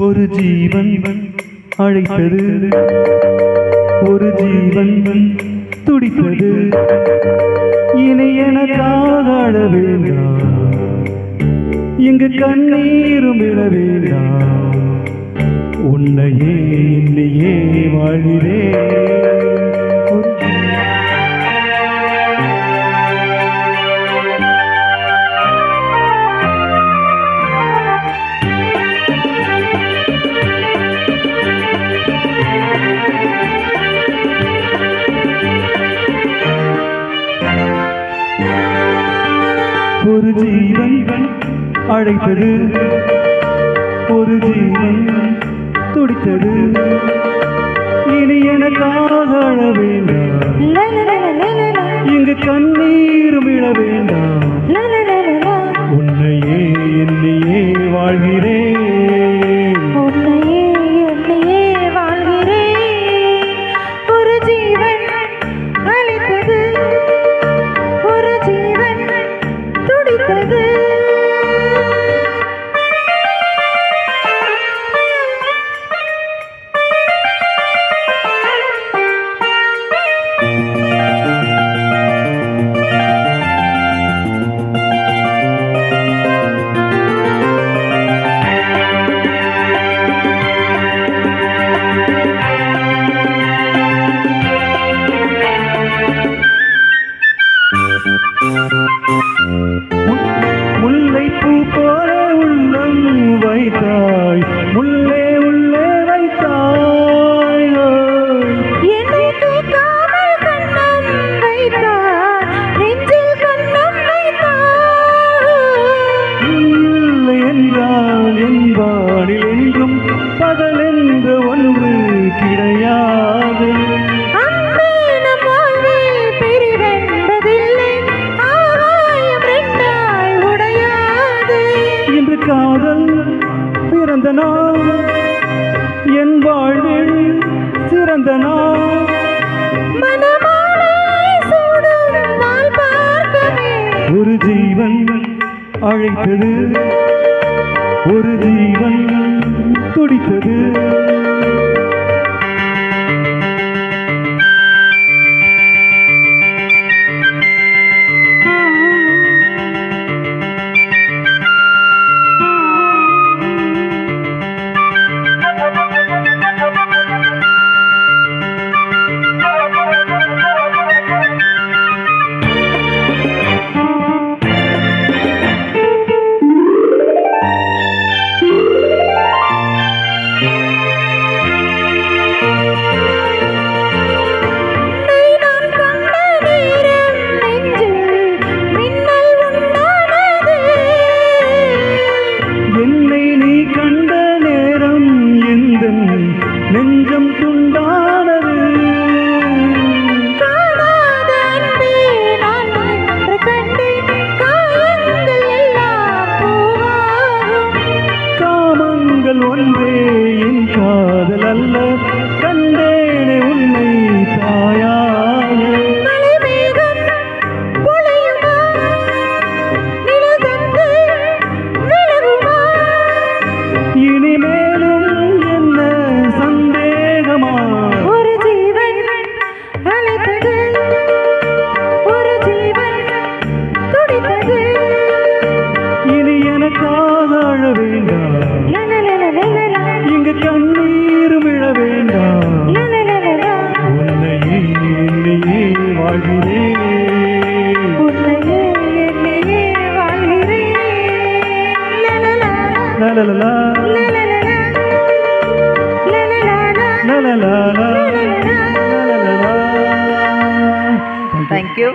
ஒரு ஜீவன் அழைத்தது, ஒரு ஜீவன் துடித்தது. இனி எனக்காக அழ வேண்டாம், இங்கு கண்ணீரும் விட வேண்டாம். உன்னையே என்னையே வாழ்கிறேன். ஒரு ஜீவன் அழைத்தது, ஒரு ஜீவன் துடித்தது. இனி எனக்காக அழ வேண்டாம், இங்கு கண்ணீரும் விழ வேண்டாம். உன்னையே என்னையே வாழ்கிறேன். முல்லைப்பூ போல உள்ளம் வைத்தாய், முல்லே உள்ளே வைத்தாய். என்னை தூக்காமல் கண்ணம் வைத்தாய், நெஞ்சில் கண்ணம் வைத்தாய். இல்லை என்றால் என் வானில் என்றும் பகல் என்று ஒன்று கிடையாது. காதல் பிறந்த நாள், என் வாழ்வில் சிறந்த நாள். ஒரு ஜீவன் அழைத்தது, ஒரு ஜீவன் துடித்தது. நெஞ்சம் துண்டானது, காணாத அன்பே நான் ஒன்று கண்டேன், காயங்கள் எல்லாம் பூவாகும். காமங்கள் ஒன்றே என் காதல் அல்ல, கண்டேனே உன்னை தாயாக. மலைமேகம் பொழியுமா, நிழல் தந்து விலகுமா? இனிமேலும் என்ன சந்தேகமா? ஒரு ஜீவன் அழைத்தது, ஒரு ஜீவன் துடித்தது. இனி எனக்காக அழ வேண்டாம், இங்கு கண்ணீரும் விழ வேண்டாம். உன்னையே என்னையே வாழ்கிறேன், உன்னையே என்னையே வாழ்கிறேன். லலலலா லலலலா. Thank you.